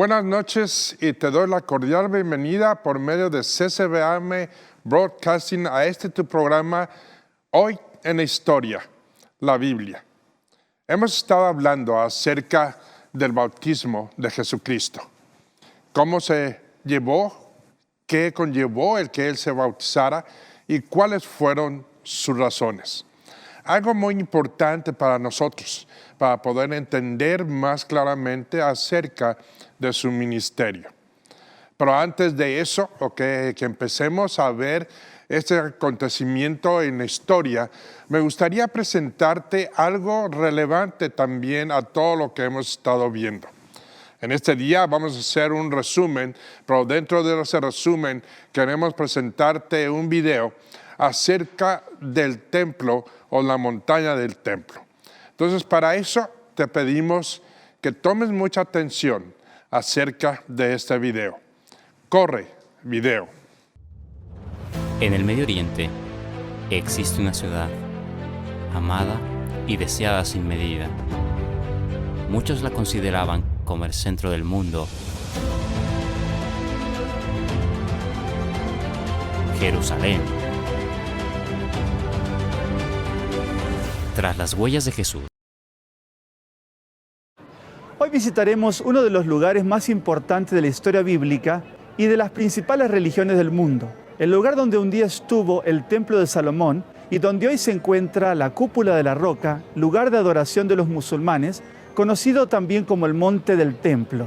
Buenas noches y te doy la cordial bienvenida por medio de CCBM Broadcasting a tu programa Hoy en la Historia, la Biblia. Hemos estado hablando acerca del bautismo de Jesucristo. Cómo se llevó, qué conllevó el que Él se bautizara y cuáles fueron sus razones. Algo muy importante para nosotros, para poder entender más claramente acerca de su ministerio. Pero antes de eso, que empecemos a ver este acontecimiento en la historia, me gustaría presentarte algo relevante también a todo lo que hemos estado viendo. En este día vamos a hacer un resumen, pero dentro de ese resumen queremos presentarte un video acerca del templo o la montaña del templo. Entonces, para eso te pedimos que tomes mucha atención acerca de este video. Corre, video. En el Medio Oriente existe una ciudad amada y deseada sin medida. Muchos la consideraban como el centro del mundo. Jerusalén. Tras las huellas de Jesús. Hoy visitaremos uno de los lugares más importantes de la historia bíblica y de las principales religiones del mundo. El lugar donde un día estuvo el Templo de Salomón y donde hoy se encuentra la Cúpula de la Roca, lugar de adoración de los musulmanes, conocido también como el Monte del Templo.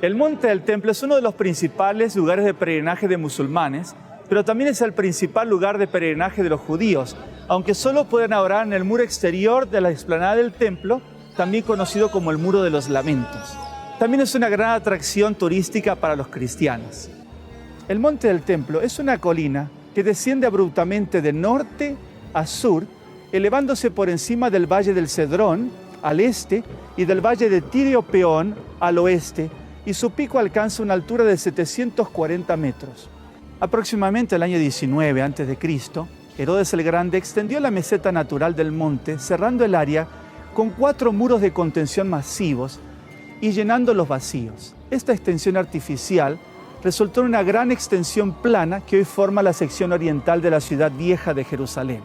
El Monte del Templo es uno de los principales lugares de peregrinaje de musulmanes, pero también es el principal lugar de peregrinaje de los judíos, aunque solo pueden adorar en el muro exterior de la explanada del templo, también conocido como el Muro de los Lamentos. También es una gran atracción turística para los cristianos. El Monte del Templo es una colina que desciende abruptamente de norte a sur, elevándose por encima del Valle del Cedrón al este y del Valle de Tirio Peón al oeste, y su pico alcanza una altura de 740 metros. Aproximadamente el año 19 a.C., Herodes el Grande extendió la meseta natural del monte, cerrando el área con 4 muros de contención masivos y llenando los vacíos. Esta extensión artificial resultó en una gran extensión plana que hoy forma la sección oriental de la ciudad vieja de Jerusalén.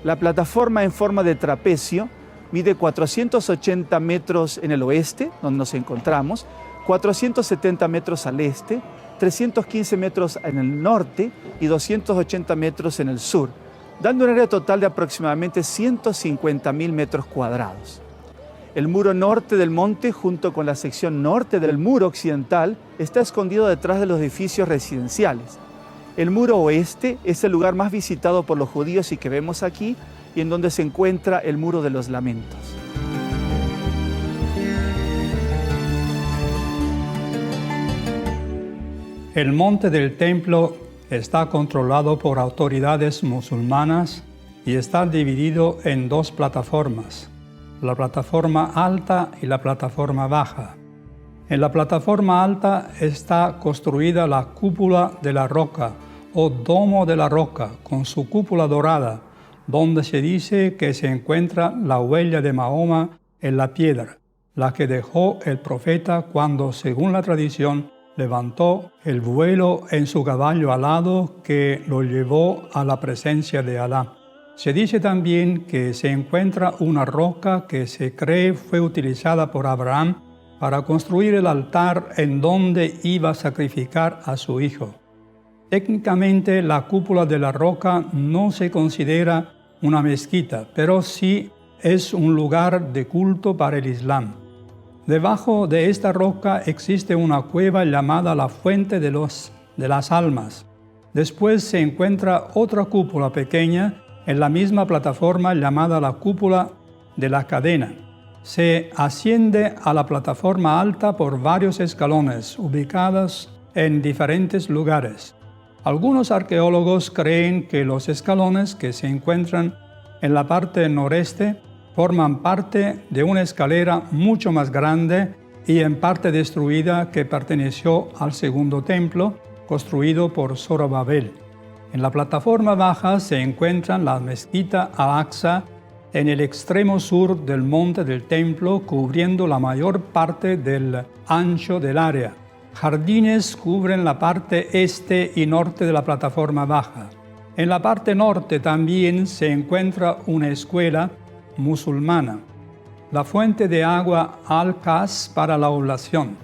La plataforma en forma de trapecio mide 480 metros en el oeste, donde nos encontramos, 470 metros al este, 315 metros en el norte y 280 metros en el sur, dando un área total de aproximadamente 150.000 metros cuadrados. El muro norte del monte, junto con la sección norte del muro occidental, está escondido detrás de los edificios residenciales. El muro oeste es el lugar más visitado por los judíos y que vemos aquí, y en donde se encuentra el Muro de los Lamentos. El monte del templo está controlado por autoridades musulmanas y está dividido en 2 plataformas, la plataforma alta y la plataforma baja. En la plataforma alta está construida la cúpula de la roca o domo de la roca con su cúpula dorada, donde se dice que se encuentra la huella de Mahoma en la piedra, la que dejó el profeta cuando, según la tradición, levantó el vuelo en su caballo alado que lo llevó a la presencia de Alá. Se dice también que se encuentra una roca que se cree fue utilizada por Abraham para construir el altar en donde iba a sacrificar a su hijo. Técnicamente, la cúpula de la roca no se considera una mezquita, pero sí es un lugar de culto para el Islam. Debajo de esta roca existe una cueva llamada la Fuente de las Almas. Después se encuentra otra cúpula pequeña en la misma plataforma llamada la Cúpula de la Cadena. Se asciende a la plataforma alta por varios escalones ubicados en diferentes lugares. Algunos arqueólogos creen que los escalones que se encuentran en la parte noreste forman parte de una escalera mucho más grande y en parte destruida que perteneció al segundo templo, construido por Zorobabel. En la plataforma baja se encuentran la mezquita Al-Aqsa en el extremo sur del monte del templo, cubriendo la mayor parte del ancho del área. Jardines cubren la parte este y norte de la plataforma baja. En la parte norte también se encuentra una escuela musulmana, la fuente de agua Al-Kas para la oblación.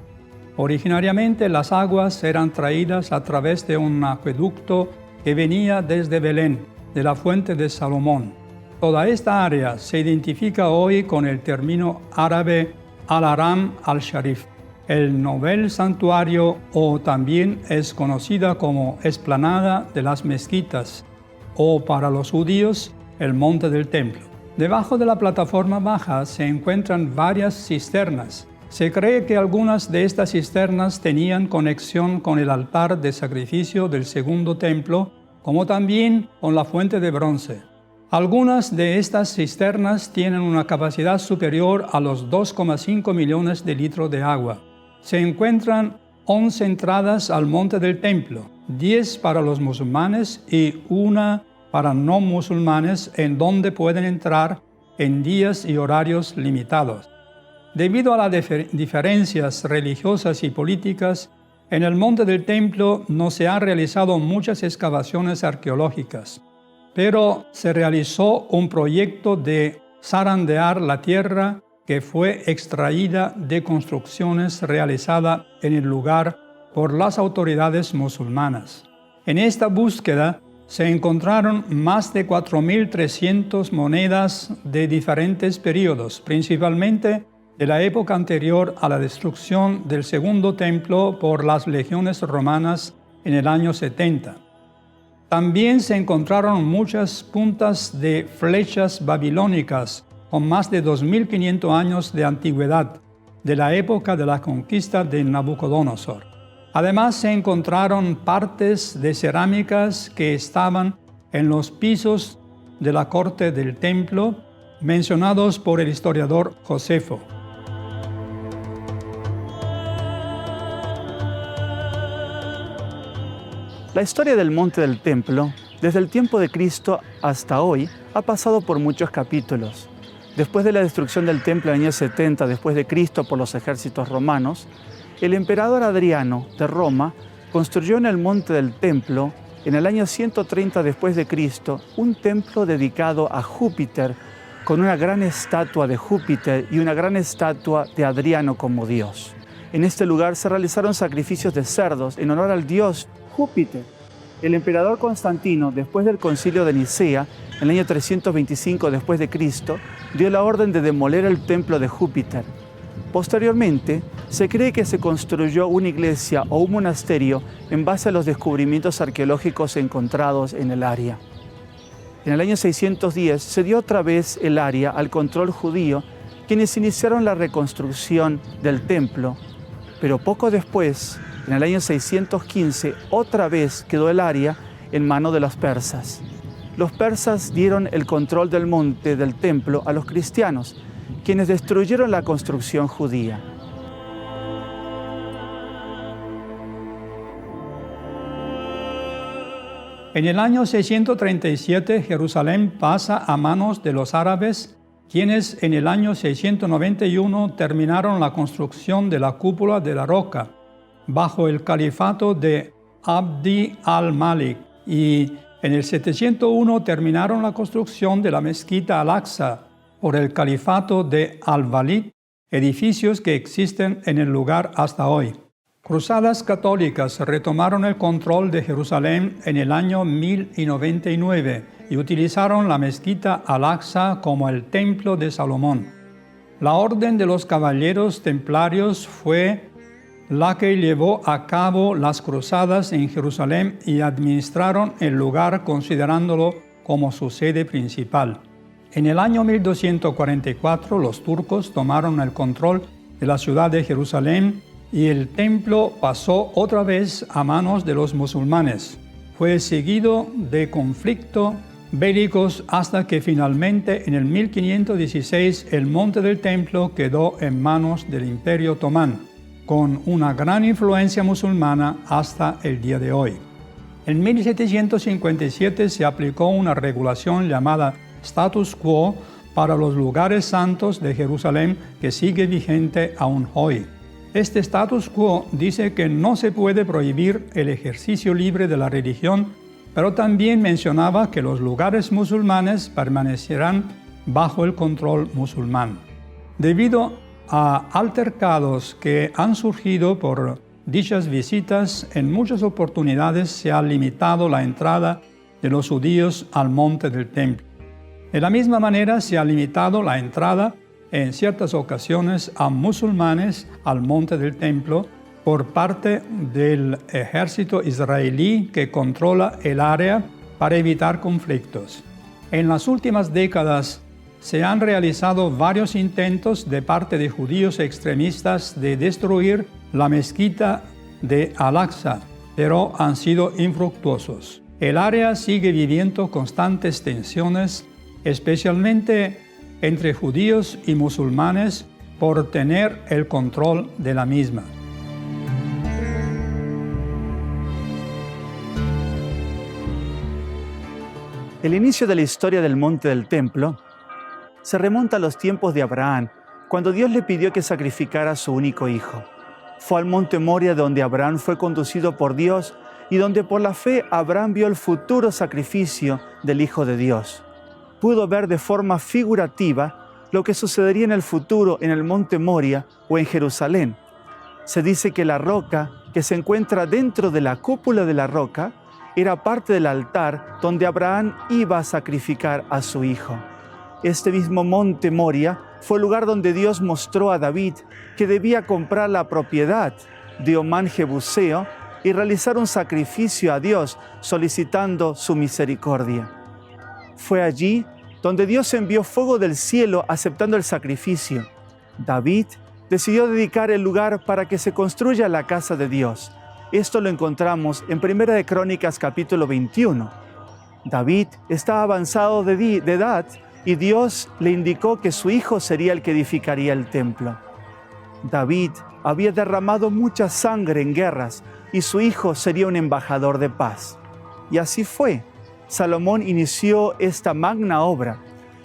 Originariamente las aguas eran traídas a través de un acueducto que venía desde Belén, de la fuente de Salomón. Toda esta área se identifica hoy con el término árabe Al-Haram al-Sharif. El novel santuario, o también es conocida como explanada de las mezquitas, o para los judíos, el monte del templo. Debajo de la plataforma baja se encuentran varias cisternas. Se cree que algunas de estas cisternas tenían conexión con el altar de sacrificio del segundo templo, como también con la fuente de bronce. Algunas de estas cisternas tienen una capacidad superior a los 2,5 millones de litros de agua. Se encuentran 11 entradas al monte del templo, 10 para los musulmanes y una para no musulmanes, en donde pueden entrar en días y horarios limitados. Debido a las diferencias religiosas y políticas, en el monte del templo no se han realizado muchas excavaciones arqueológicas, pero se realizó un proyecto de zarandear la tierra que fue extraída de construcciones realizadas en el lugar por las autoridades musulmanas. En esta búsqueda se encontraron más de 4.300 monedas de diferentes periodos, principalmente de la época anterior a la destrucción del segundo templo por las legiones romanas en el año 70. También se encontraron muchas puntas de flechas babilónicas con más de 2.500 años de antigüedad, de la época de la conquista de Nabucodonosor. Además, se encontraron partes de cerámicas que estaban en los pisos de la corte del templo, mencionados por el historiador Josefo. La historia del monte del templo, desde el tiempo de Cristo hasta hoy, ha pasado por muchos capítulos. Después de la destrucción del templo en el año 70 después de Cristo por los ejércitos romanos, el emperador Adriano de Roma construyó en el monte del templo, en el año 130 después de Cristo, un templo dedicado a Júpiter, con una gran estatua de Júpiter y una gran estatua de Adriano como dios. En este lugar se realizaron sacrificios de cerdos en honor al dios Júpiter. El emperador Constantino, después del concilio de Nicea, en el año 325 después de Cristo, dio la orden de demoler el templo de Júpiter. Posteriormente, se cree que se construyó una iglesia o un monasterio en base a los descubrimientos arqueológicos encontrados en el área. En el año 610 se dio otra vez el área al control judío, quienes iniciaron la reconstrucción del templo, pero poco después, en el año 615, otra vez quedó el área en manos de los persas. Los persas dieron el control del monte del templo a los cristianos, quienes destruyeron la construcción judía. En el año 637, Jerusalén pasa a manos de los árabes, quienes en el año 691 terminaron la construcción de la cúpula de la roca, bajo el califato de Abdi al-Malik, y en el 701 terminaron la construcción de la mezquita Al-Aqsa por el califato de Al-Walid, edificios que existen en el lugar hasta hoy. Cruzadas católicas retomaron el control de Jerusalén en el año 1099 y utilizaron la mezquita Al-Aqsa como el templo de Salomón. La orden de los caballeros templarios fue la que llevó a cabo las cruzadas en Jerusalén y administraron el lugar considerándolo como su sede principal. En el año 1244 los turcos tomaron el control de la ciudad de Jerusalén y el templo pasó otra vez a manos de los musulmanes. Fue seguido de conflictos bélicos hasta que finalmente en el 1516 el monte del templo quedó en manos del Imperio Otomán, con una gran influencia musulmana hasta el día de hoy. En 1757 se aplicó una regulación llamada status quo para los lugares santos de Jerusalén que sigue vigente aún hoy. Este status quo dice que no se puede prohibir el ejercicio libre de la religión, pero también mencionaba que los lugares musulmanes permanecerán bajo el control musulmán. Debido a altercados que han surgido por dichas visitas, en muchas oportunidades se ha limitado la entrada de los judíos al monte del templo. De la misma manera se ha limitado la entrada en ciertas ocasiones a musulmanes al monte del templo por parte del ejército israelí que controla el área para evitar conflictos. En las últimas décadas se han realizado varios intentos de parte de judíos extremistas de destruir la mezquita de Al-Aqsa, pero han sido infructuosos. El área sigue viviendo constantes tensiones, especialmente entre judíos y musulmanes, por tener el control de la misma. El inicio de la historia del monte del templo se remonta a los tiempos de Abraham, cuando Dios le pidió que sacrificara a su único hijo. Fue al monte Moria donde Abraham fue conducido por Dios y donde por la fe Abraham vio el futuro sacrificio del Hijo de Dios. Pudo ver de forma figurativa lo que sucedería en el futuro en el monte Moria o en Jerusalén. Se dice que la roca que se encuentra dentro de la cúpula de la roca era parte del altar donde Abraham iba a sacrificar a su hijo. Este mismo monte Moria fue el lugar donde Dios mostró a David que debía comprar la propiedad de Omán Jebuseo y realizar un sacrificio a Dios solicitando su misericordia. Fue allí donde Dios envió fuego del cielo aceptando el sacrificio. David decidió dedicar el lugar para que se construya la casa de Dios. Esto lo encontramos en 1 de Crónicas capítulo 21. David estaba avanzado de edad y Dios le indicó que su hijo sería el que edificaría el templo. David había derramado mucha sangre en guerras y su hijo sería un embajador de paz. Y así fue. Salomón inició esta magna obra.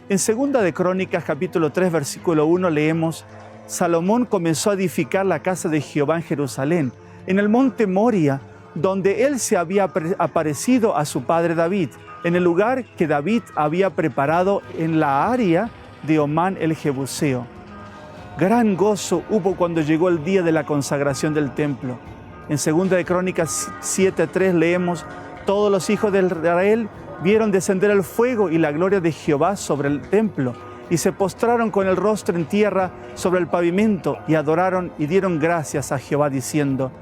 En 2 de Crónicas capítulo 3 versículo 1 leemos: Salomón comenzó a edificar la casa de Jehová en Jerusalén, en el monte Moria, donde él se había aparecido a su padre David, en el lugar que David había preparado en la área de Omán el Jebuseo. Gran gozo hubo cuando llegó el día de la consagración del templo. En 2 de Crónicas 7:3 leemos: todos los hijos de Israel vieron descender el fuego y la gloria de Jehová sobre el templo, y se postraron con el rostro en tierra sobre el pavimento, y adoraron y dieron gracias a Jehová, diciendo: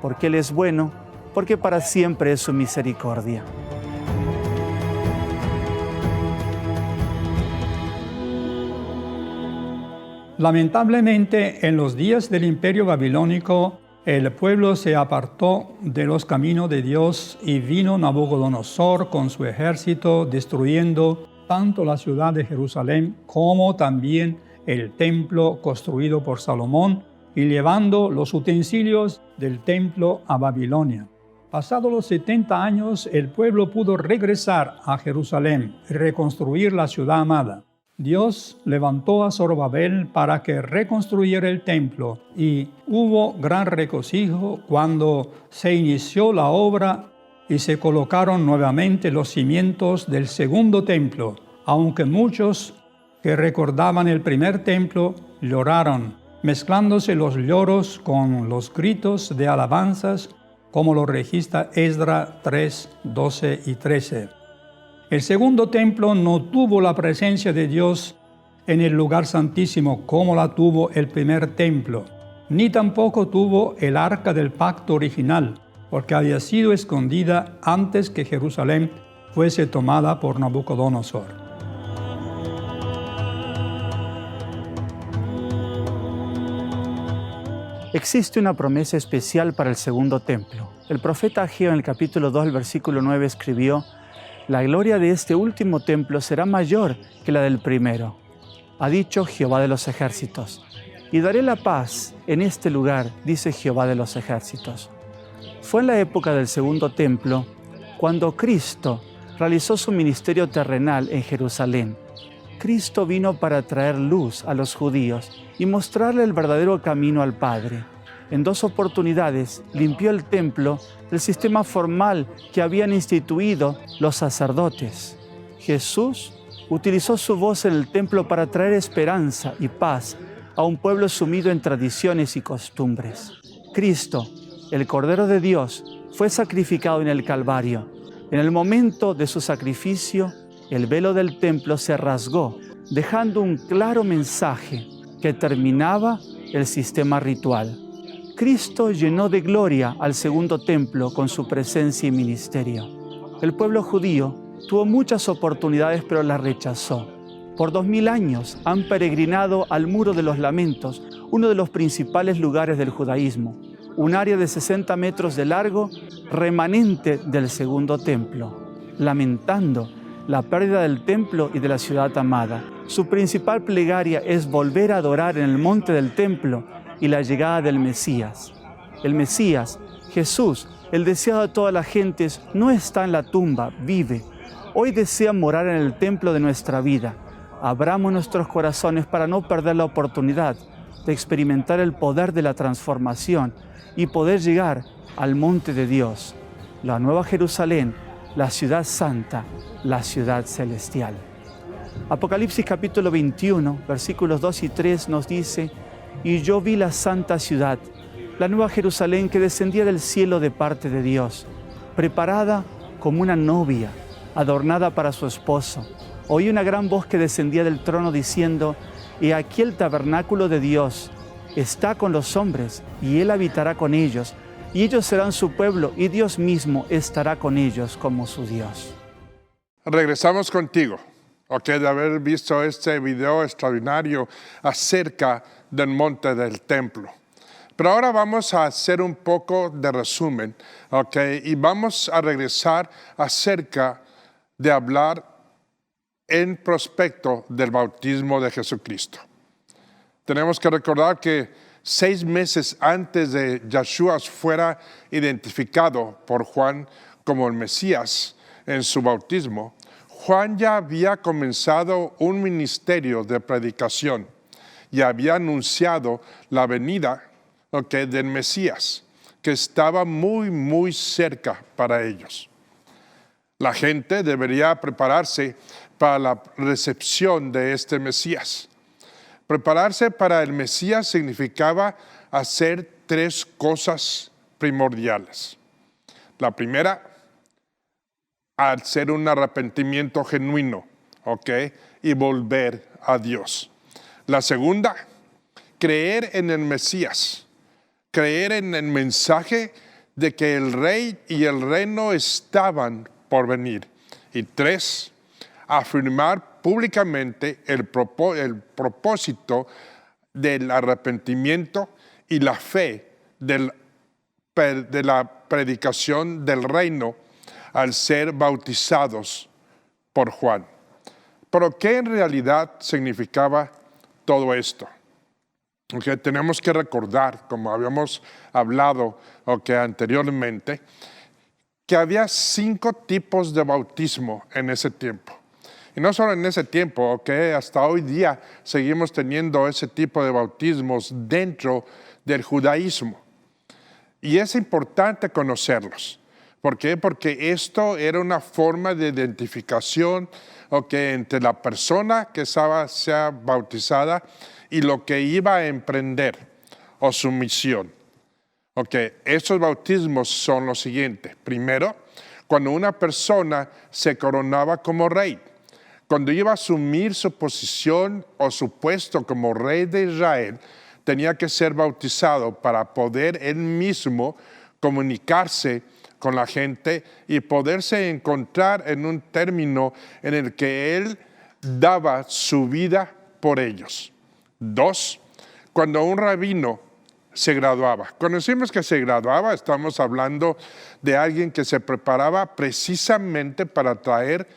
porque Él es bueno, porque para siempre es su misericordia. Lamentablemente, en los días del Imperio Babilónico, el pueblo se apartó de los caminos de Dios y vino Nabucodonosor con su ejército, destruyendo tanto la ciudad de Jerusalén como también el templo construido por Salomón y llevando los utensilios del templo a Babilonia. Pasados los 70 años, el pueblo pudo regresar a Jerusalén y reconstruir la ciudad amada. Dios levantó a Zorobabel para que reconstruyera el templo y hubo gran regocijo cuando se inició la obra y se colocaron nuevamente los cimientos del segundo templo, aunque muchos que recordaban el primer templo lloraron, mezclándose los lloros con los gritos de alabanzas, como lo registra Esdras 3, 12 y 13. El segundo templo no tuvo la presencia de Dios en el lugar santísimo como la tuvo el primer templo, ni tampoco tuvo el arca del pacto original, porque había sido escondida antes que Jerusalén fuese tomada por Nabucodonosor. Existe una promesa especial para el segundo templo. El profeta Ageo en el capítulo 2, el versículo 9 escribió: la gloria de este último templo será mayor que la del primero, ha dicho Jehová de los ejércitos. Y daré la paz en este lugar, dice Jehová de los ejércitos. Fue en la época del segundo templo cuando Cristo realizó su ministerio terrenal en Jerusalén. Cristo vino para traer luz a los judíos y mostrarle el verdadero camino al Padre. En 2 oportunidades limpió el templo del sistema formal que habían instituido los sacerdotes. Jesús utilizó su voz en el templo para traer esperanza y paz a un pueblo sumido en tradiciones y costumbres. Cristo, el Cordero de Dios, fue sacrificado en el Calvario. En el momento de su sacrificio, el velo del templo se rasgó, dejando un claro mensaje que terminaba el sistema ritual. Cristo llenó de gloria al segundo templo con su presencia y ministerio. El pueblo judío tuvo muchas oportunidades, pero las rechazó. Por 2000 años han peregrinado al Muro de los Lamentos, uno de los principales lugares del judaísmo, un área de 60 metros de largo, remanente del segundo templo, lamentando la pérdida del templo y de la ciudad amada. Su principal plegaria es volver a adorar en el monte del templo y la llegada del Mesías. El Mesías, Jesús, el deseado de todas las gentes, no está en la tumba, vive. Hoy desea morar en el templo de nuestra vida. Abramos nuestros corazones para no perder la oportunidad de experimentar el poder de la transformación y poder llegar al monte de Dios, la Nueva Jerusalén, la ciudad santa, la ciudad celestial. Apocalipsis capítulo 21, versículos 2 y 3 nos dice: «Y yo vi la santa ciudad, la Nueva Jerusalén que descendía del cielo de parte de Dios, preparada como una novia, adornada para su esposo. Oí una gran voz que descendía del trono diciendo: He aquí el tabernáculo de Dios está con los hombres, y Él habitará con ellos, y ellos serán su pueblo, y Dios mismo estará con ellos como su Dios». Regresamos contigo, de haber visto este video extraordinario acerca del monte del templo. Pero ahora vamos a hacer un poco de resumen, y vamos a regresar acerca de hablar en prospecto del bautismo de Jesucristo. Tenemos que recordar que 6 meses antes de Yeshua fuera identificado por Juan como el Mesías en su bautismo, Juan ya había comenzado un ministerio de predicación y había anunciado la venida del Mesías, que estaba muy, muy cerca para ellos. La gente debería prepararse para la recepción de este Mesías. Prepararse para el Mesías significaba hacer 3 cosas primordiales. La primera, hacer un arrepentimiento genuino, y volver a Dios. La segunda, creer en el Mesías, creer en el mensaje de que el rey y el reino estaban por venir. Y 3, afirmar públicamente el propósito del arrepentimiento y la fe de la predicación del reino al ser bautizados por Juan. Pero ¿qué en realidad significaba todo esto? Tenemos que recordar, como habíamos hablado anteriormente, que había 5 tipos de bautismo en ese tiempo. Y no solo en ese tiempo, hasta hoy día seguimos teniendo ese tipo de bautismos dentro del judaísmo. Y es importante conocerlos. ¿Por qué? Porque esto era una forma de identificación entre la persona que sea bautizada y lo que iba a emprender o su misión. Estos bautismos son los siguientes. Primero, cuando una persona se coronaba como rey. Cuando iba a asumir su posición o su puesto como rey de Israel, tenía que ser bautizado para poder él mismo comunicarse con la gente y poderse encontrar en un término en el que él daba su vida por ellos. 2, cuando un rabino se graduaba. Cuando decimos que se graduaba, estamos hablando de alguien que se preparaba precisamente para traer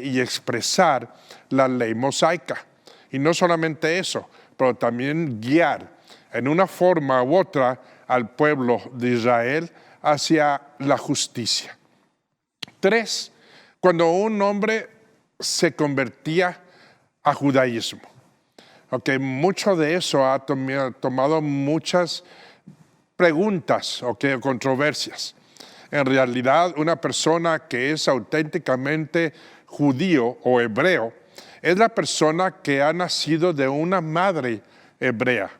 y expresar la ley mosaica. Y no solamente eso, pero también guiar en una forma u otra al pueblo de Israel hacia la justicia. 3, cuando un hombre se convertía a judaísmo. Okay, mucho de eso ha tomado muchas preguntas, o controversias. En realidad, una persona que es auténticamente judío o hebreo es la persona que ha nacido de una madre hebrea.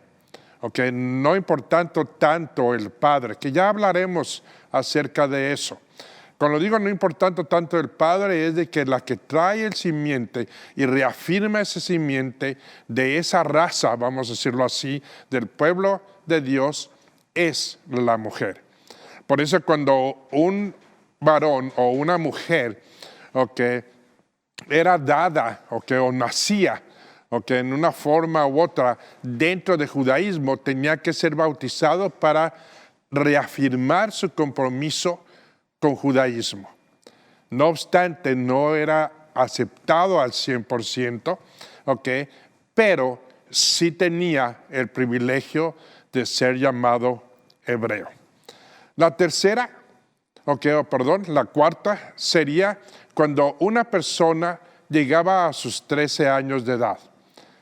Okay, no importando tanto el padre, que ya hablaremos acerca de eso. Cuando digo no importando tanto el padre, es de que la que trae el simiente y reafirma ese simiente de esa raza, vamos a decirlo así, del pueblo de Dios, es la mujer. Por eso cuando un varón o una mujer era dada o nacía en una forma u otra dentro del judaísmo, tenía que ser bautizado para reafirmar su compromiso con judaísmo. No obstante, no era aceptado al 100%, pero sí tenía el privilegio de ser llamado hebreo. La cuarta sería cuando una persona llegaba a sus 13 años de edad.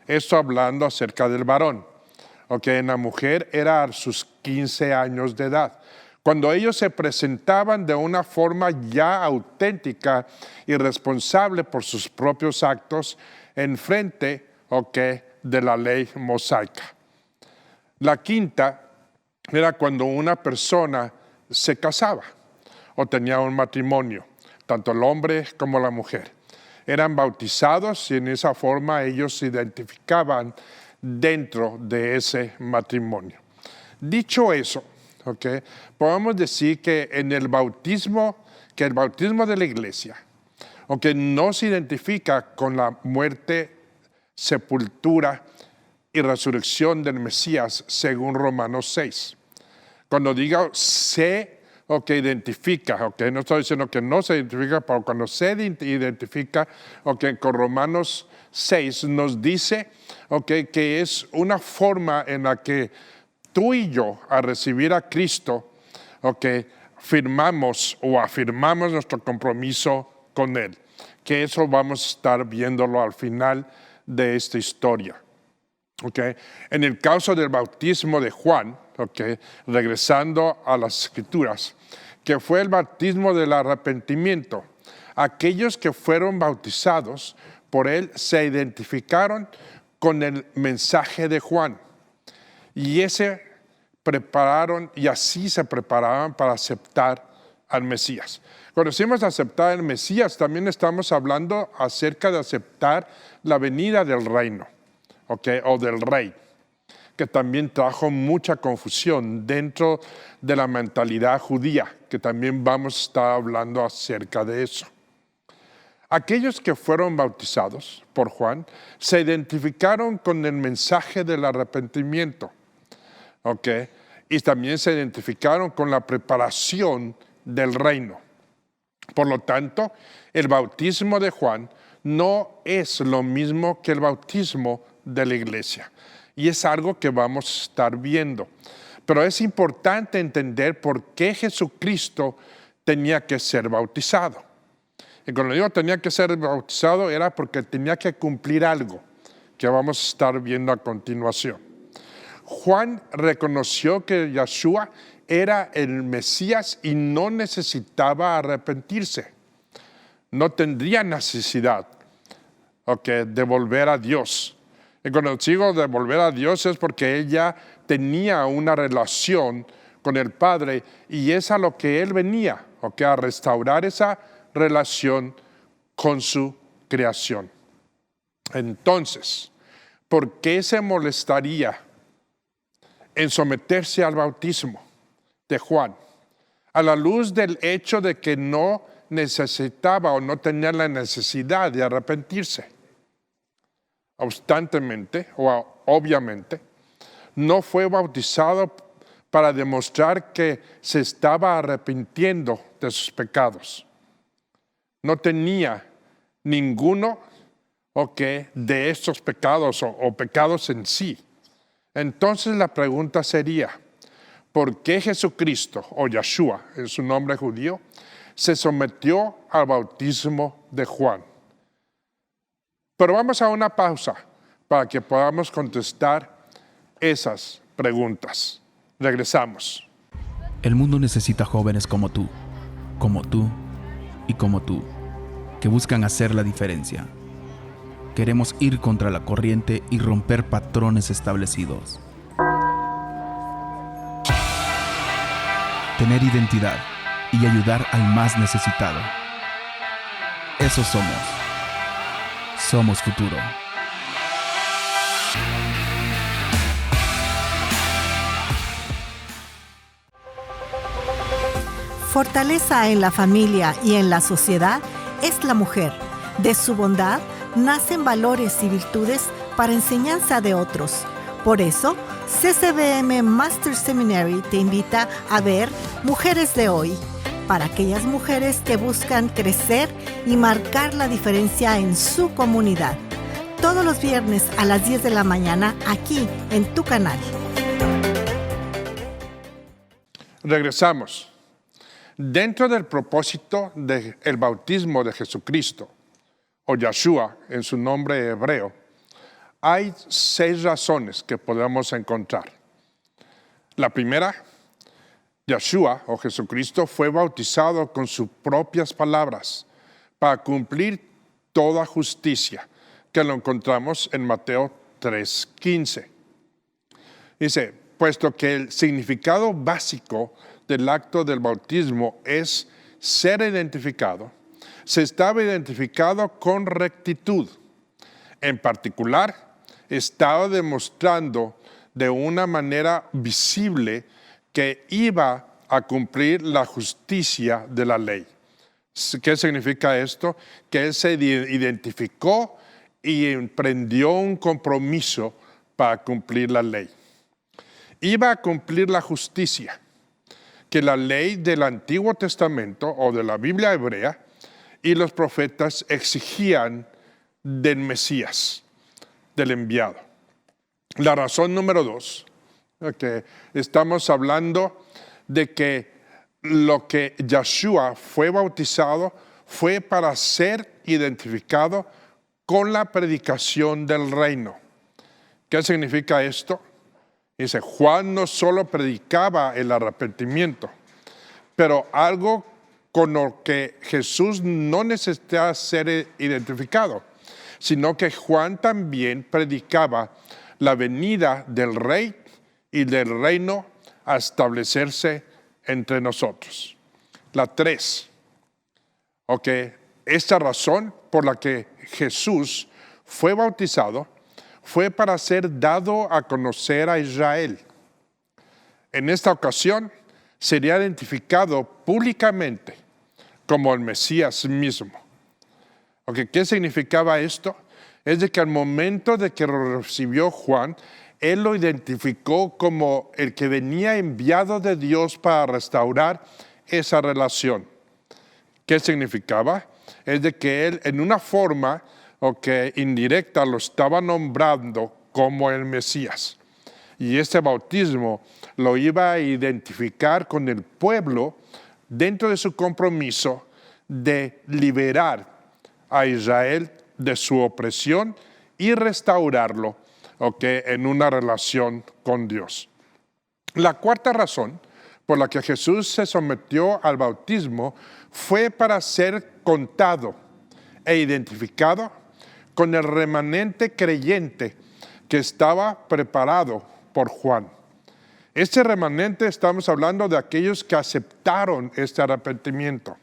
Esto hablando acerca del varón. En la mujer era a sus 15 años de edad. Cuando ellos se presentaban de una forma ya auténtica y responsable por sus propios actos en frente de la ley mosaica. La quinta era cuando una persona se casaba o tenía un matrimonio, tanto el hombre como la mujer. Eran bautizados y en esa forma ellos se identificaban dentro de ese matrimonio. Dicho eso, podemos decir que en el bautismo de la iglesia, no se identifica con la muerte, sepultura y resurrección del Mesías según Romanos 6. Cuando digo se identifica, no estoy diciendo que no se identifica, pero cuando se identifica, con Romanos 6 nos dice que es una forma en la que tú y yo, al recibir a Cristo, firmamos o afirmamos nuestro compromiso con Él. Que eso vamos a estar viéndolo al final de esta historia. En el caso del bautismo de Juan, regresando a las Escrituras, que fue el bautismo del arrepentimiento, aquellos que fueron bautizados por él se identificaron con el mensaje de Juan y así se preparaban para aceptar al Mesías. Cuando decimos aceptar al Mesías, también estamos hablando acerca de aceptar la venida del reino, o del rey, que también trajo mucha confusión dentro de la mentalidad judía, que también vamos a estar hablando acerca de eso. Aquellos que fueron bautizados por Juan se identificaron con el mensaje del arrepentimiento, y también se identificaron con la preparación del reino. Por lo tanto, el bautismo de Juan no es lo mismo que el bautismo de la iglesia. Y es algo que vamos a estar viendo. Pero es importante entender por qué Jesucristo tenía que ser bautizado. Y cuando digo tenía que ser bautizado era porque tenía que cumplir algo que vamos a estar viendo a continuación. Juan reconoció que Yeshua era el Mesías y no necesitaba arrepentirse. No tendría necesidad de volver a Dios. Y cuando digo de volver a Dios es porque ella tenía una relación con el Padre y es a lo que él venía, a restaurar esa relación con su creación. Entonces, ¿por qué se molestaría en someterse al bautismo de Juan? A la luz del hecho de que no necesitaba o no tenía la necesidad de arrepentirse. Obviamente, no fue bautizado para demostrar que se estaba arrepintiendo de sus pecados. No tenía ninguno de estos pecados o pecados en sí. Entonces la pregunta sería, ¿por qué Jesucristo o Yeshua, en su nombre judío, se sometió al bautismo de Juan? Pero vamos a una pausa para que podamos contestar esas preguntas. Regresamos. El mundo necesita jóvenes como tú y como tú, que buscan hacer la diferencia. Queremos ir contra la corriente y romper patrones establecidos. Tener identidad y ayudar al más necesitado. Eso somos. Somos futuro. Fortaleza en la familia y en la sociedad es la mujer. De su bondad nacen valores y virtudes para enseñanza de otros. Por eso, CCBM Master Seminary te invita a ver Mujeres de Hoy, para aquellas mujeres que buscan crecer y marcar la diferencia en su comunidad. Todos los viernes a las 10 de la mañana, aquí en tu canal. Regresamos. Dentro del propósito del bautismo de Jesucristo, o Yeshua en su nombre hebreo, hay 6 razones que podemos encontrar. La primera, Yeshua o Jesucristo fue bautizado con sus propias palabras para cumplir toda justicia, que lo encontramos en Mateo 3:15. Dice, puesto que el significado básico del acto del bautismo es ser identificado, se estaba identificado con rectitud. En particular, estaba demostrando de una manera visible que iba a cumplir la justicia de la ley. ¿Qué significa esto? Que él se identificó y emprendió un compromiso para cumplir la ley. Iba a cumplir la justicia que la ley del Antiguo Testamento o de la Biblia hebrea y los profetas exigían del Mesías, del enviado. La razón número 2, que estamos hablando de que lo que Yeshua fue bautizado fue para ser identificado con la predicación del reino. ¿Qué significa esto? Dice, Juan no solo predicaba el arrepentimiento, pero algo con lo que Jesús no necesitaba ser identificado, sino que Juan también predicaba la venida del rey y del reino a establecerse entre nosotros. La 3, esta razón por la que Jesús fue bautizado fue para ser dado a conocer a Israel. En esta ocasión sería identificado públicamente como el Mesías mismo. ¿Qué significaba esto? Es de que al momento de que lo recibió Juan, él lo identificó como el que venía enviado de Dios para restaurar esa relación. ¿Qué significaba? Es de que él en una forma indirecta lo estaba nombrando como el Mesías. Y este bautismo lo iba a identificar con el pueblo dentro de su compromiso de liberar a Israel de su opresión y restaurarlo en una relación con Dios. La 4ª razón por la que Jesús se sometió al bautismo fue para ser contado e identificado con el remanente creyente que estaba preparado por Juan. Este remanente, estamos hablando de aquellos que aceptaron este arrepentimiento,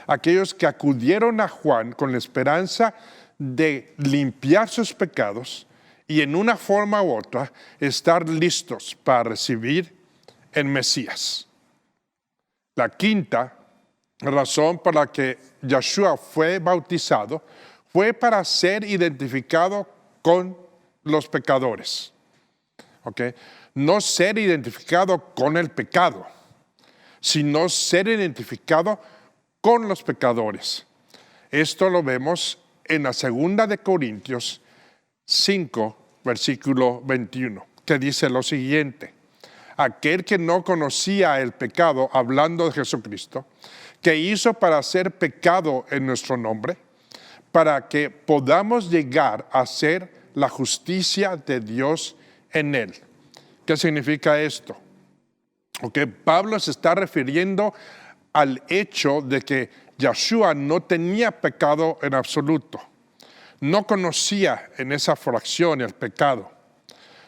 aquellos que acudieron a Juan con la esperanza de limpiar sus pecados y en una forma u otra estar listos para recibir el Mesías. La 5ª razón por la que Yeshua fue bautizado fue para ser identificado con los pecadores. No ser identificado con el pecado, sino ser identificado con los pecadores. Esto lo vemos en la 2 de Corintios 5, versículo 21, que dice lo siguiente: aquel que no conocía el pecado, hablando de Jesucristo, que hizo para ser pecado en nuestro nombre, para que podamos llegar a ser la justicia de Dios en él. ¿Qué significa esto? Pablo se está refiriendo al hecho de que Yeshua no tenía pecado en absoluto. No conocía en esa fracción el pecado.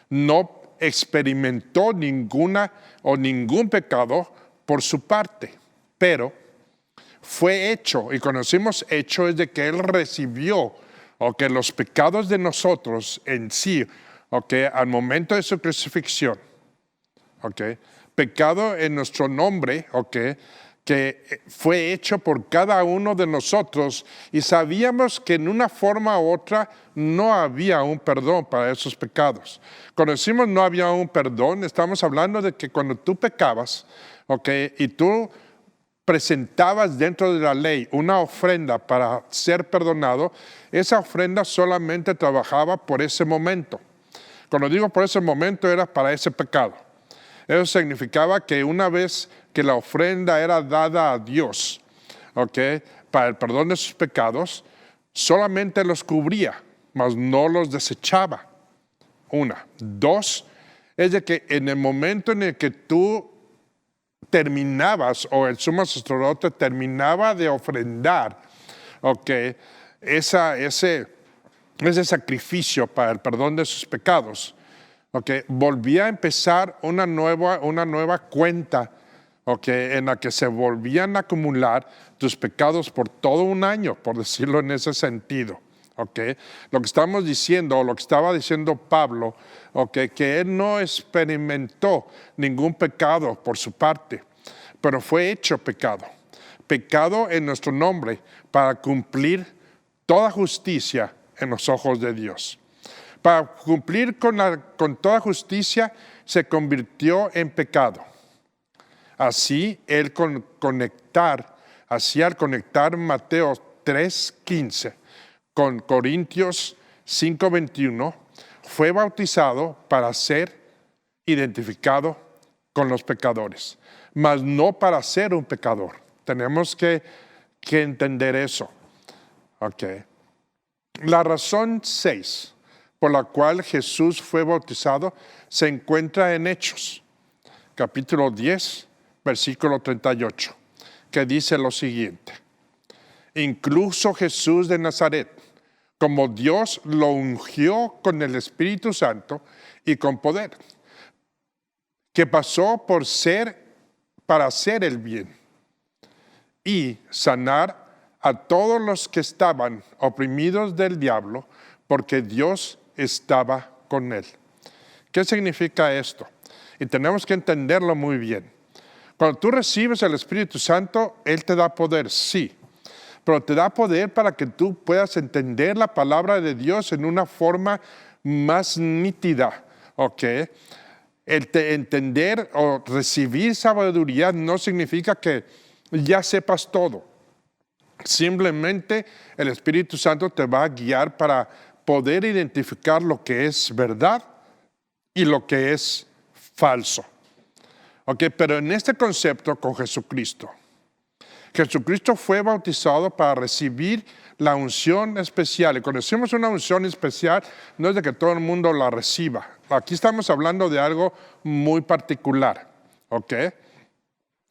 No experimentó ningún pecado por su parte, pero fue hecho, y cuando decimos hecho es de que Él recibió los pecados de nosotros en sí, al momento de su crucifixión, pecado en nuestro nombre, que fue hecho por cada uno de nosotros, y sabíamos que en una forma u otra no había un perdón para esos pecados. Cuando decimos no había un perdón, estamos hablando de que cuando tú pecabas, y tú presentabas dentro de la ley una ofrenda para ser perdonado, esa ofrenda solamente trabajaba por ese momento. Cuando digo por ese momento, era para ese pecado. Eso significaba que una vez que la ofrenda era dada a Dios, para el perdón de sus pecados, solamente los cubría, mas no los desechaba. 1. 2, es de que en el momento en el que tú terminabas, o el sumo sacerdote terminaba de ofrendar, ese sacrificio para el perdón de sus pecados, volvía a empezar una nueva cuenta, en la que se volvían a acumular tus pecados por todo un año, por decirlo en ese sentido. Lo que estamos diciendo, o lo que estaba diciendo Pablo, que él no experimentó ningún pecado por su parte, pero fue hecho pecado en nuestro nombre para cumplir toda justicia en los ojos de Dios. Para cumplir con toda justicia se convirtió en pecado. Así, al conectar Mateo 3:15 con Corintios 5:21, fue bautizado para ser identificado con los pecadores, mas no para ser un pecador. Tenemos que entender eso. La razón 6 por la cual Jesús fue bautizado se encuentra en Hechos, capítulo 10, versículo 38, que dice lo siguiente: incluso Jesús de Nazaret, como Dios lo ungió con el Espíritu Santo y con poder, que pasó para hacer el bien y sanar a todos los que estaban oprimidos del diablo, porque Dios estaba con él. ¿Qué significa esto? Y tenemos que entenderlo muy bien. Cuando tú recibes el Espíritu Santo, Él te da poder, sí, pero te da poder para que tú puedas entender la palabra de Dios en una forma más nítida, entender o recibir sabiduría no significa que ya sepas todo. Simplemente el Espíritu Santo te va a guiar para poder identificar lo que es verdad y lo que es falso. Pero en este concepto con Jesucristo fue bautizado para recibir la unción especial. Y cuando decimos una unción especial, no es de que todo el mundo la reciba. Aquí estamos hablando de algo muy particular.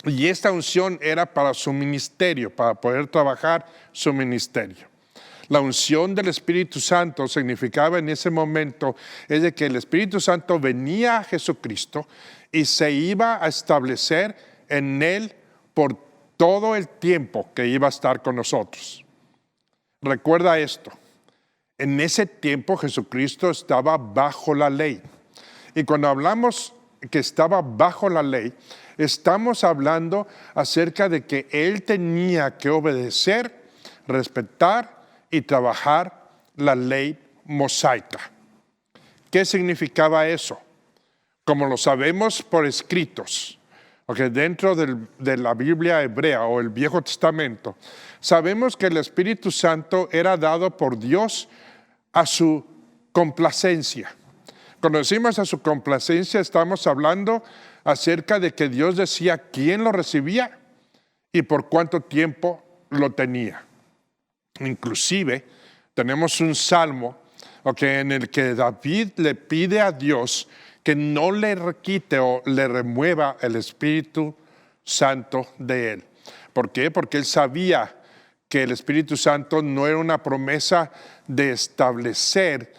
Y esta unción era para su ministerio, para poder trabajar su ministerio. La unción del Espíritu Santo significaba en ese momento es de que el Espíritu Santo venía a Jesucristo y se iba a establecer en él por todo el tiempo que iba a estar con nosotros. Recuerda esto: en ese tiempo Jesucristo estaba bajo la ley. Y cuando hablamos que estaba bajo la ley, estamos hablando acerca de que Él tenía que obedecer, respetar y trabajar la ley mosaica. ¿Qué significaba eso? Como lo sabemos por escritos, dentro de la Biblia hebrea o el Viejo Testamento, sabemos que el Espíritu Santo era dado por Dios a su complacencia. Cuando decimos a su complacencia, estamos hablando acerca de que Dios decía quién lo recibía y por cuánto tiempo lo tenía. Inclusive, Tenemos un salmo en el que David le pide a Dios que no le quite o le remueva el Espíritu Santo de él. ¿Por qué? Porque él sabía que el Espíritu Santo no era una promesa de establecer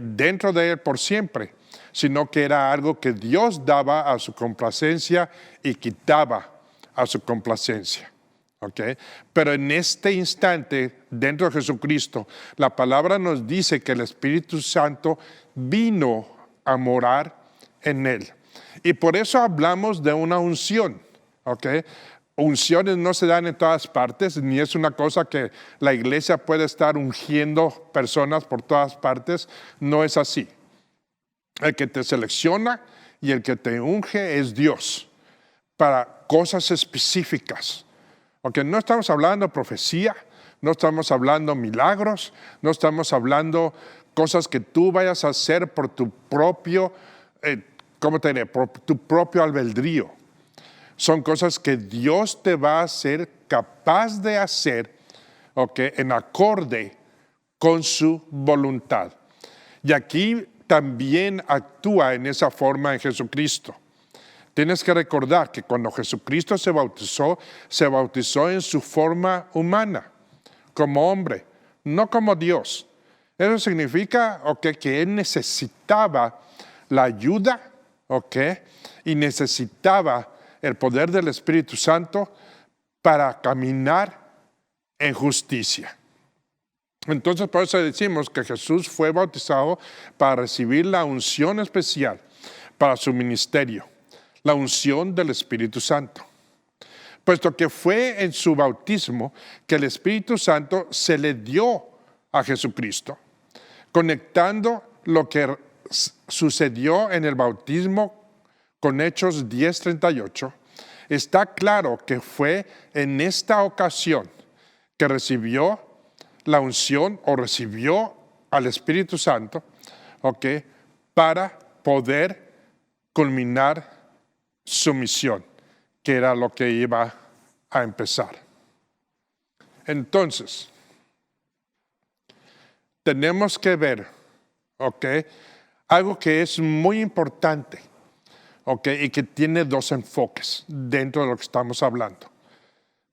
dentro de él por siempre, sino que era algo que Dios daba a su complacencia y quitaba a su complacencia. Pero en este instante, dentro de Jesucristo, la palabra nos dice que el Espíritu Santo vino a morar en él. Y por eso hablamos de una unción. Unciones no se dan en todas partes, ni es una cosa que la iglesia puede estar ungiendo personas por todas partes. No es así. El que te selecciona y el que te unge es Dios para cosas específicas. No estamos hablando profecía, no estamos hablando milagros, no estamos hablando cosas que tú vayas a hacer por tu propio, por tu propio albedrío. Son cosas que Dios te va a hacer capaz de hacer, en acorde con su voluntad. Y aquí también actúa en esa forma en Jesucristo. Tienes que recordar que cuando Jesucristo se bautizó en su forma humana, como hombre, no como Dios. Eso significa que Él necesitaba la ayuda y necesitaba el poder del Espíritu Santo para caminar en justicia. Entonces, por eso decimos que Jesús fue bautizado para recibir la unción especial para su ministerio, la unción del Espíritu Santo. Puesto que fue en su bautismo que el Espíritu Santo se le dio a Jesucristo, conectando lo que sucedió en el bautismo con Hechos 10:38, está claro que fue en esta ocasión que recibió la unción o recibió al Espíritu Santo, para poder culminar su misión, que era lo que iba a empezar. Entonces, tenemos que ver, algo que es muy importante, y que tiene dos enfoques dentro de lo que estamos hablando.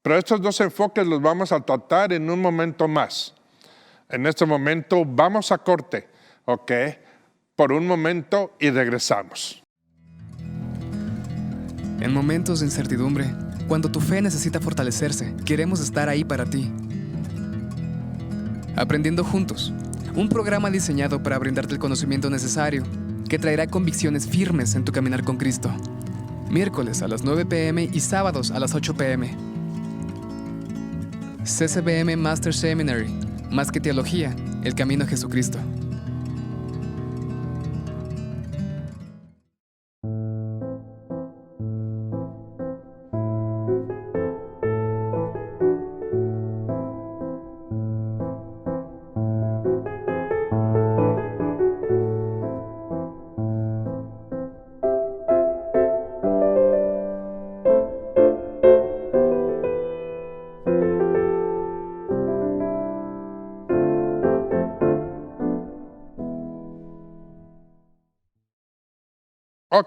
Pero estos dos enfoques los vamos a tratar en un momento más. En este momento vamos a corte, por un momento y regresamos. En momentos de incertidumbre, cuando tu fe necesita fortalecerse, queremos estar ahí para ti. Aprendiendo Juntos, un programa diseñado para brindarte el conocimiento necesario que traerá convicciones firmes en tu caminar con Cristo. Miércoles a las 9 p.m. y sábados a las 8 p.m. CCBM Master Seminary, más que teología, el camino a Jesucristo.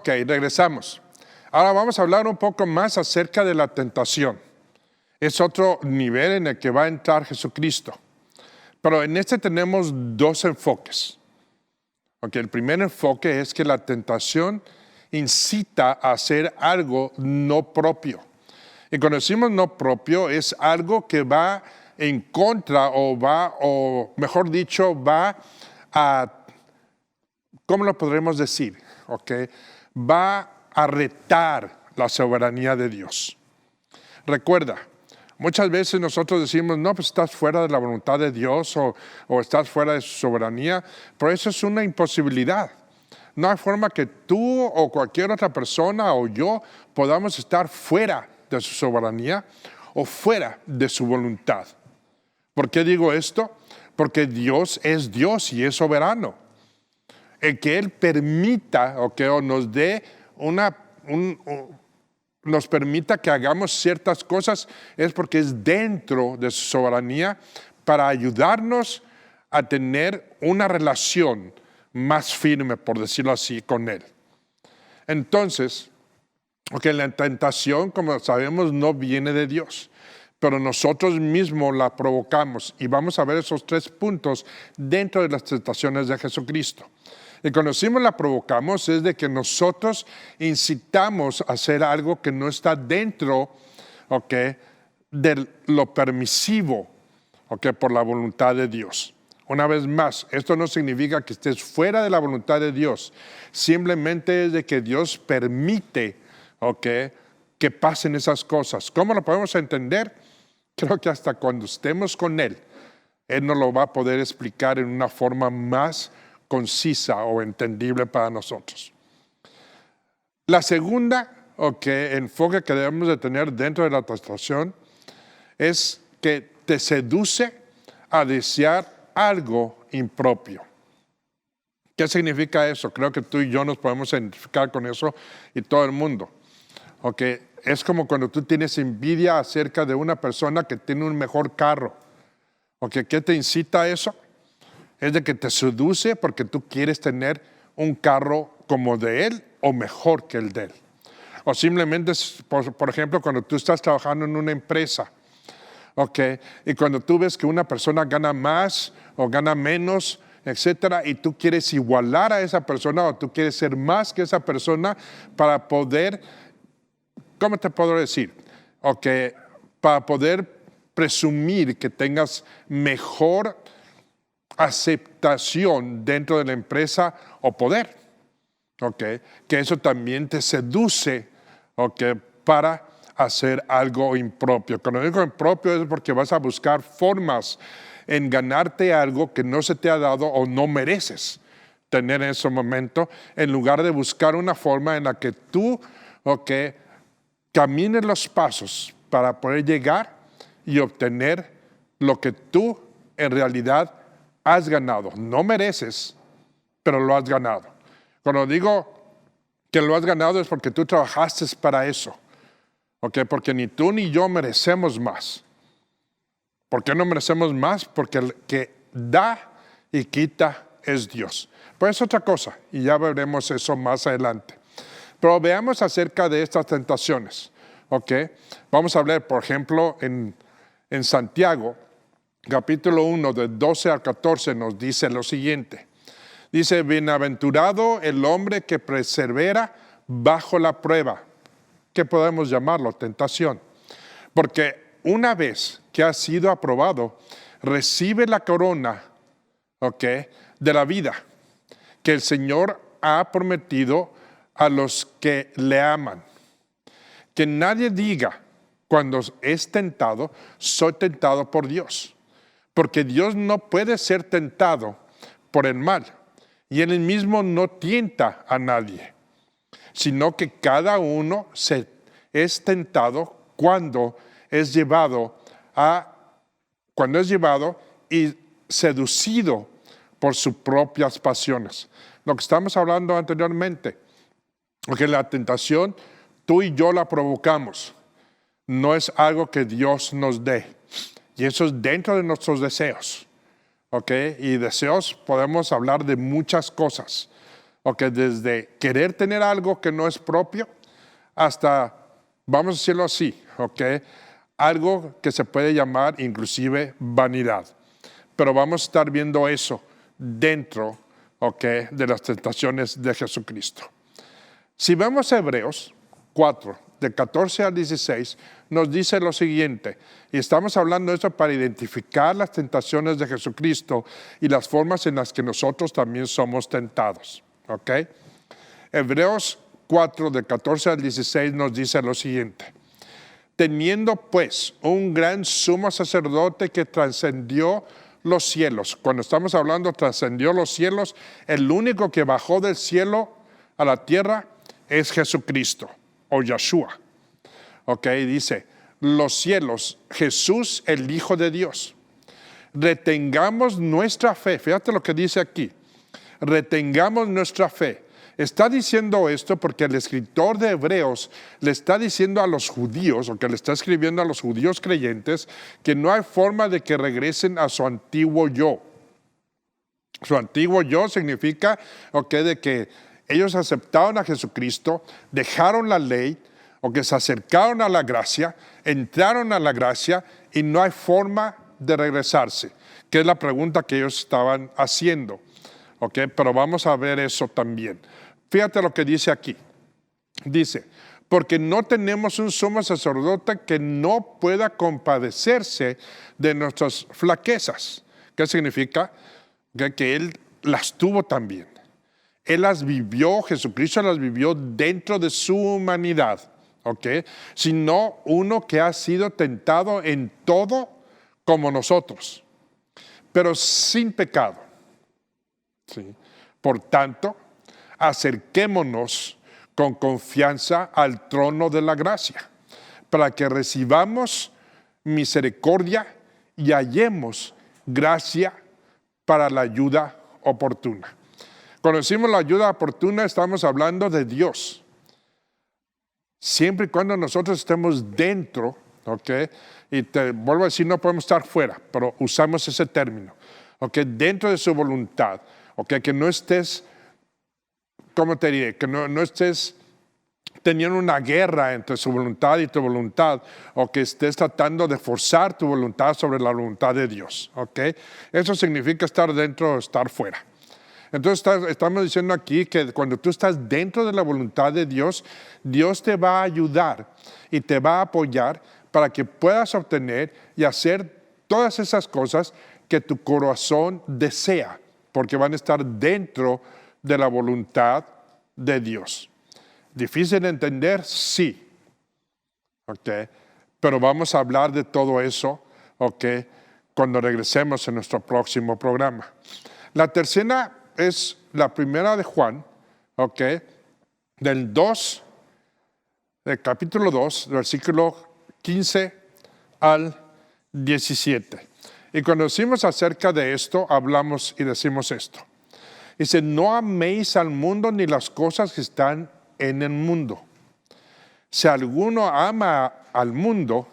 Regresamos. Ahora vamos a hablar un poco más acerca de la tentación. Es otro nivel en el que va a entrar Jesucristo. Pero en este tenemos dos enfoques. El primer enfoque es que la tentación incita a hacer algo no propio. Y cuando decimos no propio, es algo que va en contra o mejor dicho, va a, ¿cómo lo podremos decir? Va a retar la soberanía de Dios. Recuerda, muchas veces nosotros decimos, no, pues estás fuera de la voluntad de Dios o estás fuera de su soberanía, pero eso es una imposibilidad. No hay forma que tú o cualquier otra persona o yo podamos estar fuera de su soberanía o fuera de su voluntad. ¿Por qué digo esto? Porque Dios es Dios y es soberano. El que Él permita o nos dé nos permita que hagamos ciertas cosas es porque es dentro de su soberanía para ayudarnos a tener una relación más firme, por decirlo así, con Él. Entonces, la tentación, como sabemos, no viene de Dios, pero nosotros mismos la provocamos, y vamos a ver esos 3 puntos dentro de las tentaciones de Jesucristo. Y cuando decimos la provocamos es de que nosotros incitamos a hacer algo que no está dentro, de lo permisivo, por la voluntad de Dios. Una vez más, esto no significa que estés fuera de la voluntad de Dios. Simplemente es de que Dios permite, que pasen esas cosas. ¿Cómo lo podemos entender? Creo que hasta cuando estemos con Él, Él nos lo va a poder explicar en una forma más concisa o entendible para nosotros. La segunda, enfoque que debemos de tener dentro de la tentación es que te seduce a desear algo impropio. ¿Qué significa eso? Creo que tú y yo nos podemos identificar con eso y todo el mundo. Es como cuando tú tienes envidia acerca de una persona que tiene un mejor carro. ¿Qué te incita a eso? Es de que te seduce porque tú quieres tener un carro como de él o mejor que el de él. O simplemente, por ejemplo, cuando tú estás trabajando en una empresa, y cuando tú ves que una persona gana más o gana menos, etcétera, y tú quieres igualar a esa persona o tú quieres ser más que esa persona para poder, ¿cómo te puedo decir? Para poder presumir que tengas mejor aceptación dentro de la empresa o poder. Que eso también te seduce, para hacer algo impropio. Cuando digo impropio es porque vas a buscar formas en ganarte algo que no se te ha dado o no mereces tener en ese momento, en lugar de buscar una forma en la que tú, camines los pasos para poder llegar y obtener lo que tú en realidad has ganado. No mereces, pero lo has ganado. Cuando digo que lo has ganado es porque tú trabajaste para eso. Porque ni tú ni yo merecemos más. ¿Por qué no merecemos más? Porque el que da y quita es Dios. Pues es otra cosa y ya veremos eso más adelante. Pero veamos acerca de estas tentaciones. Vamos a hablar, por ejemplo, en Santiago, capítulo 1, de 12 al 14, nos dice lo siguiente. Dice, bienaventurado el hombre que persevera bajo la prueba. ¿Qué podemos llamarlo? Tentación. Porque una vez que ha sido aprobado, recibe la corona, de la vida, que el Señor ha prometido a los que le aman. Que nadie diga cuando es tentado, soy tentado por Dios. Porque Dios no puede ser tentado por el mal. Y Él mismo no tienta a nadie. Sino que cada uno es tentado cuando es llevado y seducido por sus propias pasiones. Lo que estamos hablando anteriormente, porque la tentación tú y yo la provocamos, no es algo que Dios nos dé, y eso es dentro de nuestros deseos. Y deseos podemos hablar de muchas cosas. Desde querer tener algo que no es propio hasta, vamos a decirlo así, algo que se puede llamar inclusive vanidad. Pero vamos a estar viendo eso dentro, de las tentaciones de Jesucristo. Si vemos Hebreos 4, de 14 al 16, nos dice lo siguiente, y estamos hablando de esto para identificar las tentaciones de Jesucristo y las formas en las que nosotros también somos tentados. Hebreos 4, de 14 al 16 nos dice lo siguiente. Teniendo pues un gran sumo sacerdote que trascendió los cielos. Cuando estamos hablando trascendió los cielos, el único que bajó del cielo a la tierra es Jesucristo o Yeshua. Dice, los cielos, Jesús el Hijo de Dios. Retengamos nuestra fe. Fíjate lo que dice aquí. Retengamos nuestra fe. Está diciendo esto porque el escritor de Hebreos le está diciendo a los judíos, o que le está escribiendo a los judíos creyentes, que no hay forma de que regresen a su antiguo yo. Su antiguo yo significa de que ellos aceptaron a Jesucristo, dejaron la ley, se acercaron a la gracia, entraron a la gracia y no hay forma de regresarse, que es la pregunta que ellos estaban haciendo. Pero vamos a ver eso también. Fíjate lo que dice aquí. Dice, porque no tenemos un sumo sacerdote que no pueda compadecerse de nuestras flaquezas. ¿Qué significa? Que Él las tuvo también. Él las vivió, Jesucristo las vivió dentro de su humanidad. Sino uno que ha sido tentado en todo como nosotros, pero sin pecado. ¿Sí? Por tanto, acerquémonos con confianza al trono de la gracia, para que recibamos misericordia y hallemos gracia para la ayuda oportuna. Cuando decimos la ayuda oportuna, estamos hablando de Dios. Siempre y cuando nosotros estemos dentro, y te vuelvo a decir, no podemos estar fuera, pero usamos ese término, dentro de su voluntad, que no estés, ¿cómo te diré? Que no estés teniendo una guerra entre su voluntad y tu voluntad, o que estés tratando de forzar tu voluntad sobre la voluntad de Dios. Eso significa estar dentro o estar fuera. Entonces estamos diciendo aquí que cuando tú estás dentro de la voluntad de Dios, Dios te va a ayudar y te va a apoyar para que puedas obtener y hacer todas esas cosas que tu corazón desea, porque van a estar dentro de la voluntad de Dios. ¿Difícil de entender? Sí. Pero vamos a hablar de todo eso, cuando regresemos en nuestro próximo programa. La tercera es la primera de Juan, del capítulo 2, versículo 15 al 17. Y cuando decimos acerca de esto, hablamos y decimos esto. Dice, no améis al mundo ni las cosas que están en el mundo. Si alguno ama al mundo,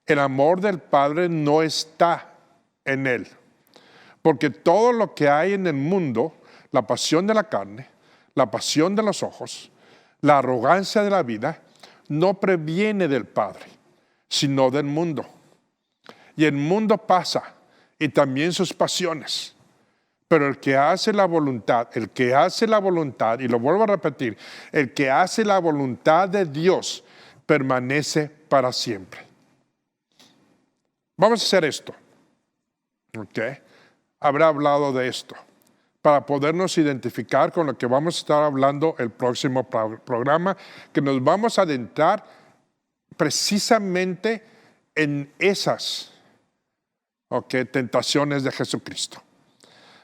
el amor del Padre no está en él. Porque todo lo que hay en el mundo, la pasión de la carne, la pasión de los ojos, la arrogancia de la vida, no previene del Padre, sino del mundo. Y el mundo pasa, y también sus pasiones. Pero el que hace la voluntad, y lo vuelvo a repetir, el que hace la voluntad de Dios permanece para siempre. Vamos a hacer esto. Habrá hablado de esto para podernos identificar con lo que vamos a estar hablando el próximo programa, que nos vamos a adentrar precisamente en esas tentaciones de Jesucristo.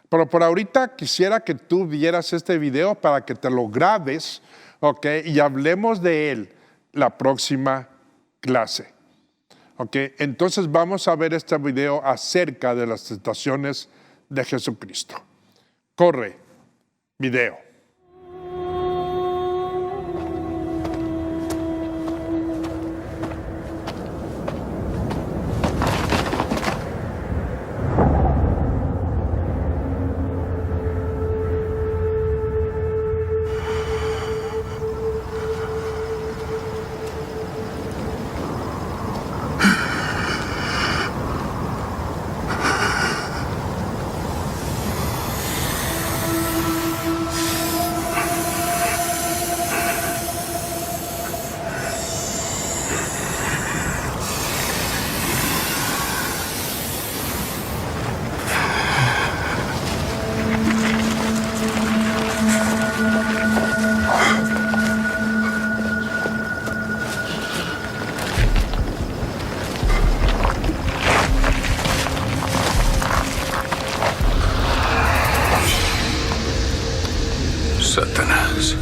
Pero por ahorita quisiera que tú vieras este video para que te lo grabes, y hablemos de él la próxima clase. Entonces vamos a ver este video acerca de las tentaciones de Jesucristo. Corre, video. Satanás.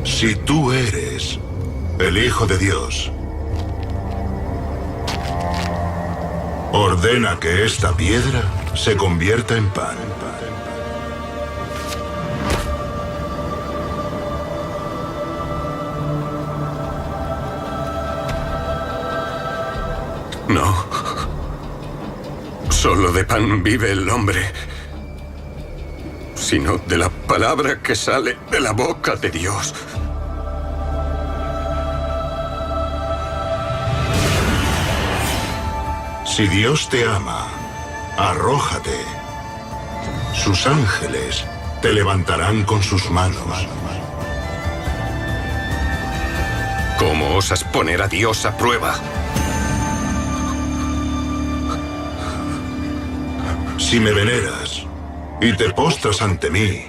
Si tú eres el Hijo de Dios, ordena que esta piedra se convierta en pan. No. Solo de pan vive el hombre, sino de la palabra que sale de la boca de Dios. Si Dios te ama, arrójate. Sus ángeles te levantarán con sus manos. ¿Cómo osas poner a Dios a prueba? Si me veneras y te postras ante mí,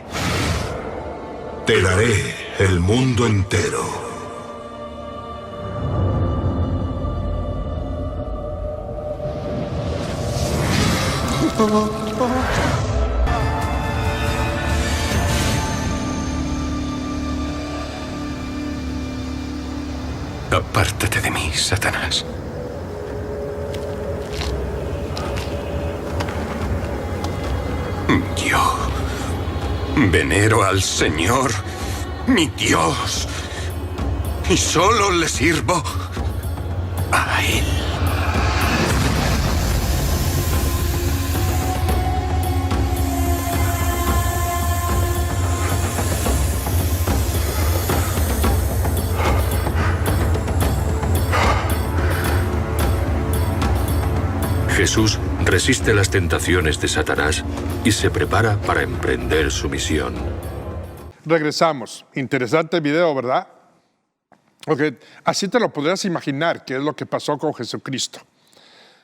te daré el mundo entero. Apártate de mí, Satanás. Yo venero al Señor, mi Dios, y solo le sirvo a Él. Jesús resiste las tentaciones de Satanás y se prepara para emprender su misión. Regresamos. Interesante video, ¿verdad? Okay. Así te lo podrías imaginar, qué es lo que pasó con Jesucristo.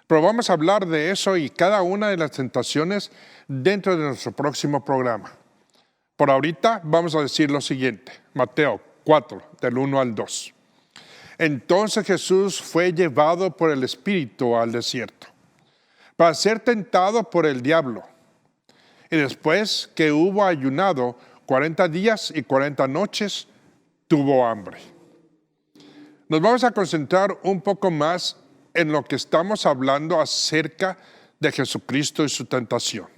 Pero vamos a hablar de eso y cada una de las tentaciones dentro de nuestro próximo programa. Por ahorita vamos a decir lo siguiente. Mateo 4, del 1 al 2. Entonces Jesús fue llevado por el Espíritu al desierto para ser tentado por el diablo. Y después que hubo ayunado 40 días y 40 noches, tuvo hambre. Nos vamos a concentrar un poco más en lo que estamos hablando acerca de Jesucristo y su tentación.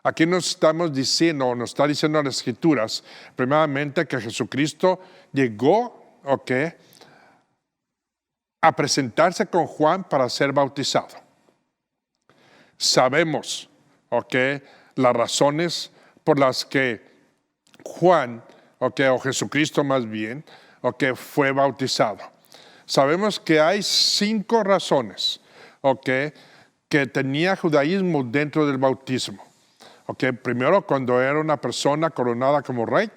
Aquí nos está diciendo las Escrituras, primeramente que Jesucristo llegó, a presentarse con Juan para ser bautizado. Sabemos, las razones por las que Juan, o Jesucristo más bien, fue bautizado. Sabemos que hay 5 razones, que tenía judaísmo dentro del bautismo. Primero, cuando era una persona coronada como rey,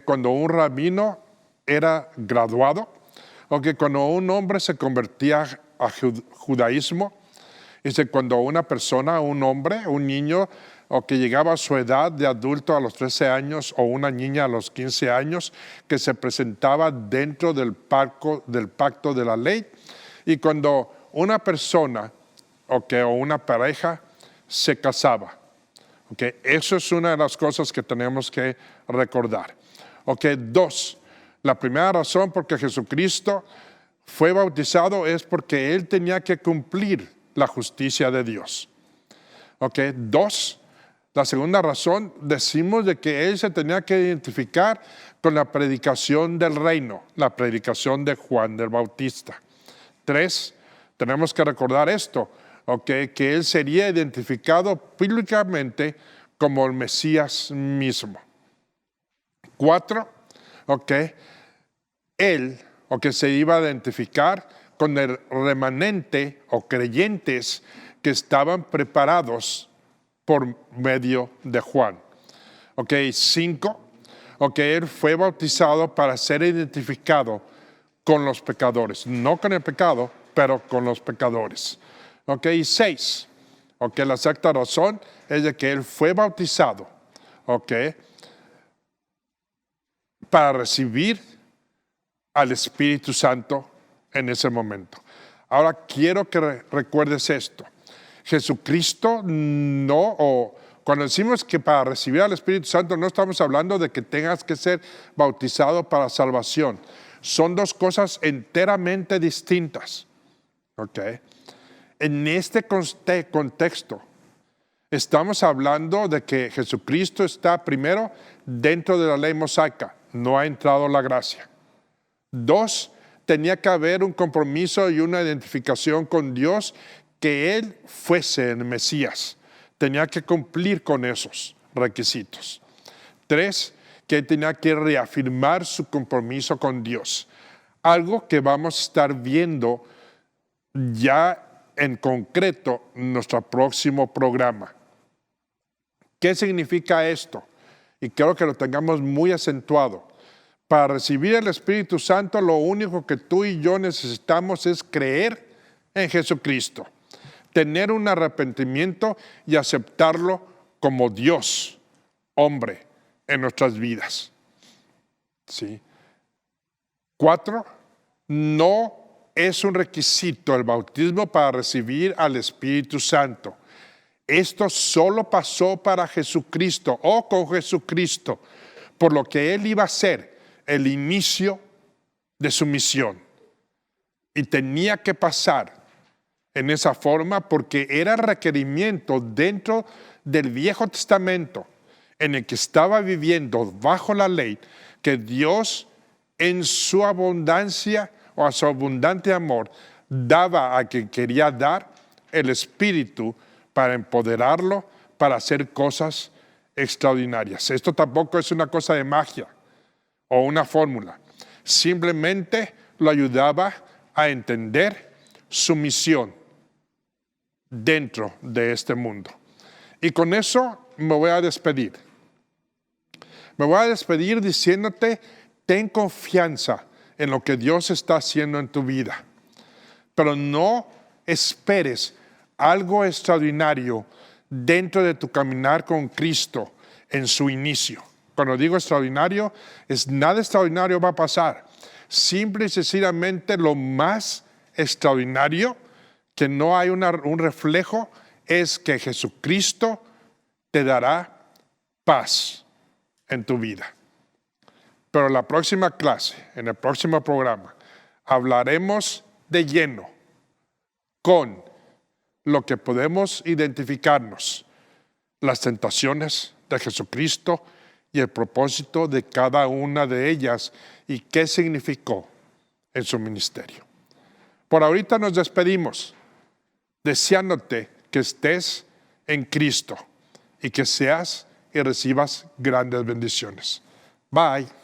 cuando un rabino era graduado, cuando un hombre se convertía a judaísmo. Dice, cuando una persona, un hombre, un niño, que llegaba a su edad de adulto a los 13 años, o una niña a los 15 años, que se presentaba dentro del pacto de la ley, y cuando una persona, o una pareja, se casaba. Eso es una de las cosas que tenemos que recordar. 2, la primera razón por que Jesucristo fue bautizado es porque Él tenía que cumplir la justicia de Dios. 2, la segunda razón, decimos de que Él se tenía que identificar con la predicación del reino, la predicación de Juan del Bautista. 3, tenemos que recordar esto, que Él sería identificado públicamente como el Mesías mismo. 4, Él, se iba a identificar con el remanente o creyentes que estaban preparados por medio de Juan. 5, Él fue bautizado para ser identificado con los pecadores. No con el pecado, pero con los pecadores. Y 6, la sexta razón es de que Él fue bautizado, para recibir al Espíritu Santo en ese momento. Ahora quiero que recuerdes esto. Jesucristo cuando decimos que para recibir al Espíritu Santo no estamos hablando de que tengas que ser bautizado para salvación. Son 2 cosas enteramente distintas. En este contexto estamos hablando de que Jesucristo está primero dentro de la ley mosaica, no ha entrado la gracia. 2, tenía que haber un compromiso y una identificación con Dios, que Él fuese el Mesías. Tenía que cumplir con esos requisitos. 3, que Él tenía que reafirmar su compromiso con Dios. Algo que vamos a estar viendo ya en concreto en nuestro próximo programa. ¿Qué significa esto? Y quiero que lo tengamos muy acentuado. Para recibir el Espíritu Santo, lo único que tú y yo necesitamos es creer en Jesucristo, tener un arrepentimiento y aceptarlo como Dios, hombre, en nuestras vidas. ¿Sí? 4, no es un requisito el bautismo para recibir al Espíritu Santo. Esto solo pasó para Jesucristo o con Jesucristo, por lo que Él iba a ser el inicio de su misión. Y tenía que pasar en esa forma porque era requerimiento dentro del Viejo Testamento, en el que estaba viviendo bajo la ley, que Dios en su abundancia o a su abundante amor daba a quien quería dar el Espíritu para empoderarlo, para hacer cosas extraordinarias. Esto tampoco es una cosa de magia o una fórmula. Simplemente lo ayudaba a entender su misión dentro de este mundo. Y con eso me voy a despedir. Me voy a despedir diciéndote, ten confianza en lo que Dios está haciendo en tu vida. Pero no esperes algo extraordinario dentro de tu caminar con Cristo en su inicio. Cuando digo extraordinario, nada extraordinario va a pasar. Simple y sencillamente lo más extraordinario, que no hay un reflejo, es que Jesucristo te dará paz en tu vida. Pero en la próxima clase, en el próximo programa, hablaremos de lleno con lo que podemos identificarnos, las tentaciones de Jesucristo y el propósito de cada una de ellas y qué significó en su ministerio. Por ahorita nos despedimos, deseándote que estés en Cristo y que seas y recibas grandes bendiciones. Bye.